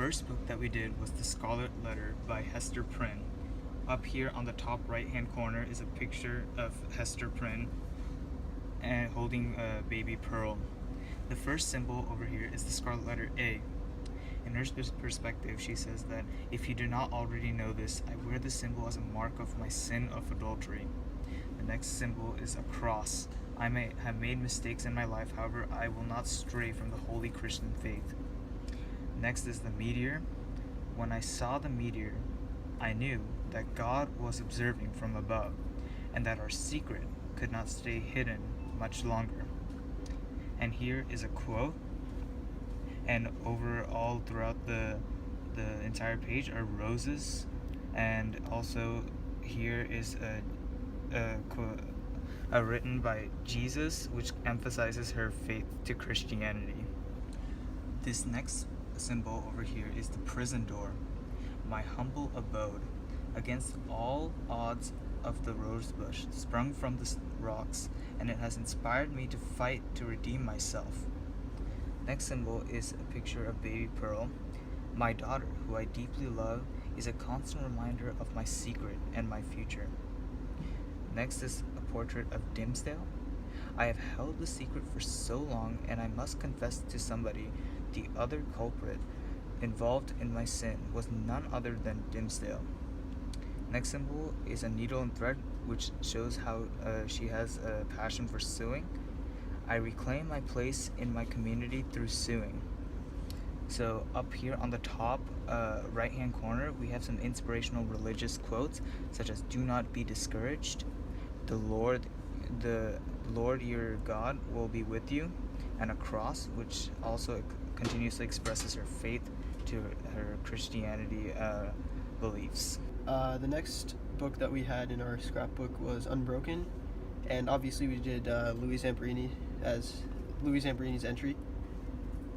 first book that we did was The Scarlet Letter by Hester Prynne. Up here on the top right hand corner is a picture of Hester Prynne and holding a baby Pearl. The first symbol over here is the scarlet letter A. In her perspective, she says that if you do not already know this, I wear the symbol as a mark of my sin of adultery. The next symbol is a cross. I may have made mistakes in my life, however, I will not stray from the holy Christian faith. Next is the meteor. When I saw the meteor, I knew that God was observing from above, and that our secret could not stay hidden much longer. And here is a quote, and overall throughout the entire page are roses, and also here is a quote written by Jesus, which emphasizes her faith to Christianity. This next symbol over here is the prison door. My humble abode, against all odds of the rosebush, sprung from the rocks, and it has inspired me to fight to redeem myself. Next symbol is a picture of baby Pearl. My daughter, who I deeply love, is a constant reminder of my secret and my future. Next is a portrait of Dimmesdale. I have held the secret for so long, and I must confess to somebody the other culprit involved in my sin was none other than Dimmesdale. Next symbol is a needle and thread, which shows how she has a passion for sewing. I reclaim my place in my community through sewing. So up here on the top right hand corner, we have some inspirational religious quotes, such as "Do not be discouraged," the Lord your God will be with you," and a cross, which also continuously expresses her faith to her Christianity beliefs. The next book that we had in our scrapbook was Unbroken, and obviously we did Louis Zamperini as Louis Zamperini's entry.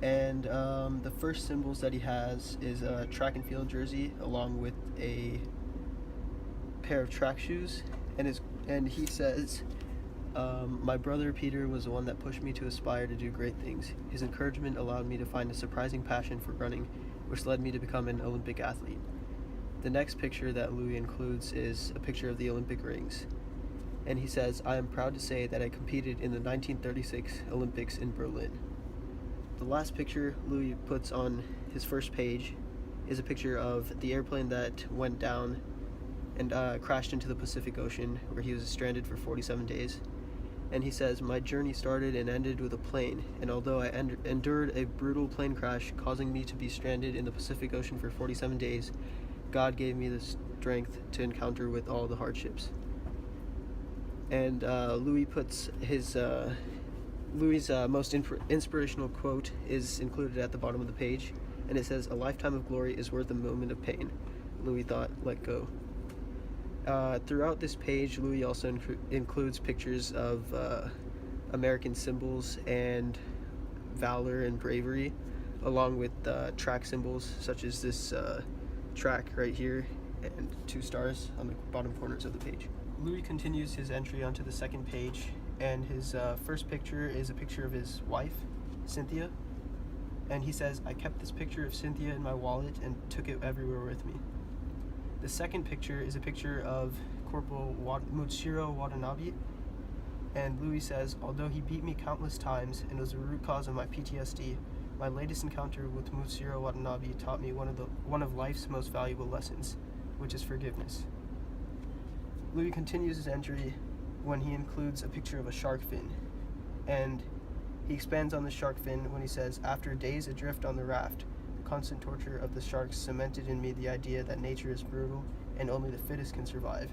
And the first symbols that he has is a track and field jersey along with a pair of track shoes, and he says, "My brother Peter was the one that pushed me to aspire to do great things. His encouragement allowed me to find a surprising passion for running, which led me to become an Olympic athlete." The next picture that Louis includes is a picture of the Olympic rings. And he says, "I am proud to say that I competed in the 1936 Olympics in Berlin." The last picture Louis puts on his first page is a picture of the airplane that went down and crashed into the Pacific Ocean, where he was stranded for 47 days. And he says, "My journey started and ended with a plane, and although I endured a brutal plane crash causing me to be stranded in the Pacific Ocean for 47 days, God gave me the strength to encounter with all the hardships." And Louis puts his most inspirational quote is included at the bottom of the page, and it says, "A lifetime of glory is worth a moment of pain. Louis thought, let go." Throughout this page, Louis also includes pictures of American symbols and valor and bravery, along with track symbols such as this track right here and 2 stars on the bottom corners of the page. Louis continues his entry onto the second page, and his first picture is a picture of his wife, Cynthia, and he says, "I kept this picture of Cynthia in my wallet and took it everywhere with me." The second picture is a picture of Corporal Mushiro Watanabe, and Louis says, "Although he beat me countless times and was the root cause of my PTSD, my latest encounter with Mushiro Watanabe taught me one of life's most valuable lessons, which is forgiveness." Louis continues his entry when he includes a picture of a shark fin, and he expands on the shark fin when he says, "After days adrift on the raft, the constant torture of the sharks cemented in me the idea that nature is brutal and only the fittest can survive."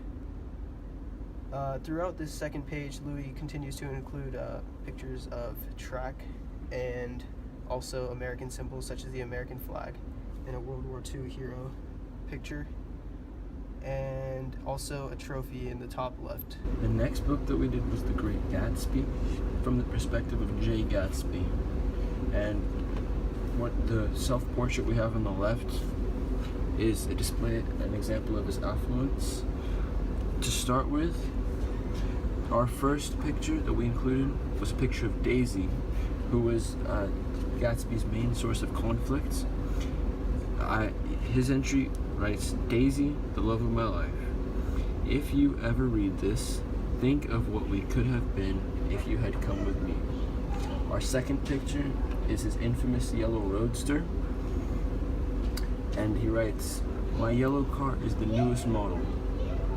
Throughout this second page, Louis continues to include pictures of track and also American symbols such as the American flag and a World War II hero picture, and also a trophy in the top left. The next book that we did was The Great Gatsby, from the perspective of Jay Gatsby. And what the self-portrait we have on the left is a display, an example of his affluence. To start with, our first picture that we included was a picture of Daisy, who was Gatsby's main source of conflict. his entry writes, Daisy, the love of my life. If you ever read this, think of what we could have been if you had come with me. Our second picture is his infamous yellow roadster, and he writes, my yellow car is the newest model,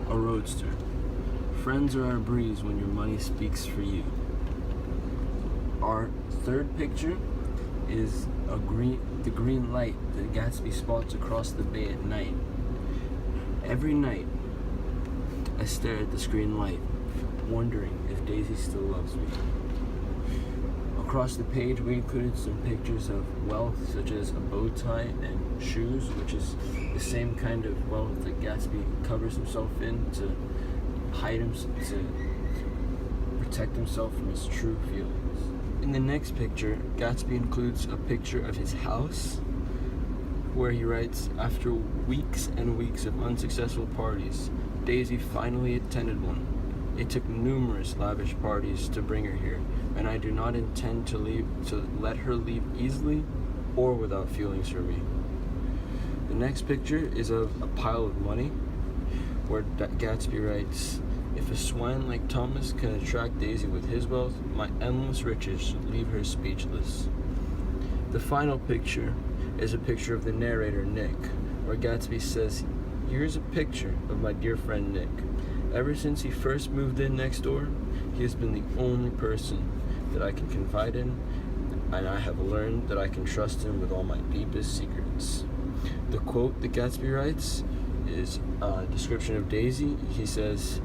a roadster. Friends are our breeze when your money speaks for you. Our third picture is the green light that Gatsby spots across the bay at night. Every night, I stare at this green light, wondering if Daisy still loves me. Across the page, we included some pictures of wealth, such as a bow tie and shoes, which is the same kind of wealth that Gatsby covers himself in to hide himself, to protect himself from his true feelings. In the next picture, Gatsby includes a picture of his house, where he writes, after weeks and weeks of unsuccessful parties, Daisy finally attended one. It took numerous lavish parties to bring her here, and I do not intend to let her leave easily or without feelings for me. The next picture is of a pile of money, where Gatsby writes, if a swine like Thomas can attract Daisy with his wealth, my endless riches should leave her speechless. The final picture is a picture of the narrator, Nick, where Gatsby says, here's a picture of my dear friend Nick. Ever since he first moved in next door, he has been the only person that I can confide in, and I have learned that I can trust him with all my deepest secrets. The quote that Gatsby writes is a description of Daisy. He says,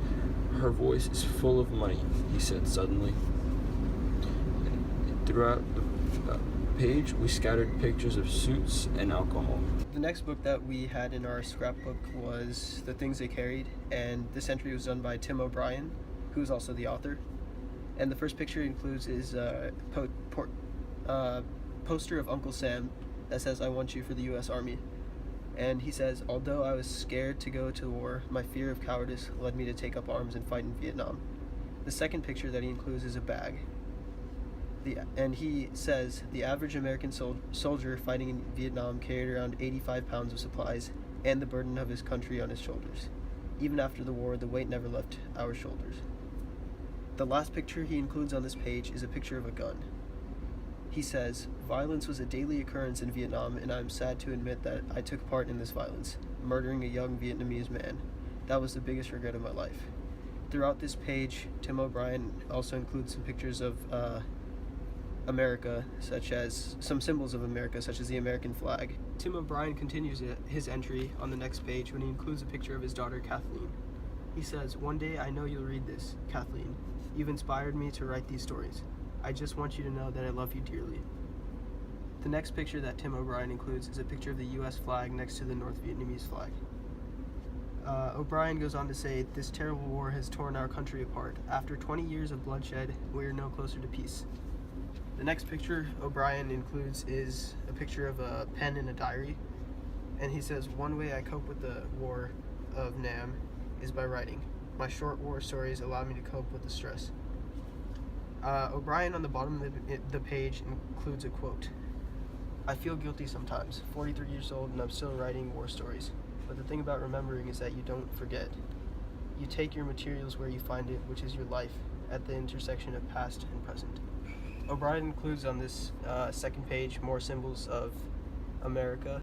her voice is full of money, he said suddenly. Throughout the page, we scattered pictures of suits and alcohol. The next book that we had in our scrapbook was The Things They Carried, and this entry was done by Tim O'Brien, who's also the author. And the first picture includes his poster of Uncle Sam that says, I want you for the U.S. Army. And he says, although I was scared to go to war, my fear of cowardice led me to take up arms and fight in Vietnam. The second picture that he includes is a bag. And he says, the average American soldier fighting in Vietnam carried around 85 pounds of supplies and the burden of his country on his shoulders. Even after the war, the weight never left our shoulders. The last picture he includes on this page is a picture of a gun. He says, violence was a daily occurrence in Vietnam, and I'm sad to admit that I took part in this violence, murdering a young Vietnamese man. That was the biggest regret of my life. Throughout this page, Tim O'Brien also includes some pictures of America, such as some symbols of America, such as the American flag. Tim O'Brien continues his entry on the next page when he includes a picture of his daughter, Kathleen. He says, one day I know you'll read this, Kathleen. You've inspired me to write these stories. I just want you to know that I love you dearly. The next picture that Tim O'Brien includes is a picture of the U.S. flag next to the North Vietnamese flag. O'Brien goes on to say, this terrible war has torn our country apart. After 20 years of bloodshed, we are no closer to peace. The next picture O'Brien includes is a picture of a pen and a diary. And he says, one way I cope with the war of Nam is by writing. My short war stories allow me to cope with the stress. O'Brien on the bottom of the page includes a quote. I feel guilty sometimes, 43 years old and I'm still writing war stories. But the thing about remembering is that you don't forget. You take your materials where you find it, which is your life, at the intersection of past and present. O'Brien includes on this second page more symbols of America.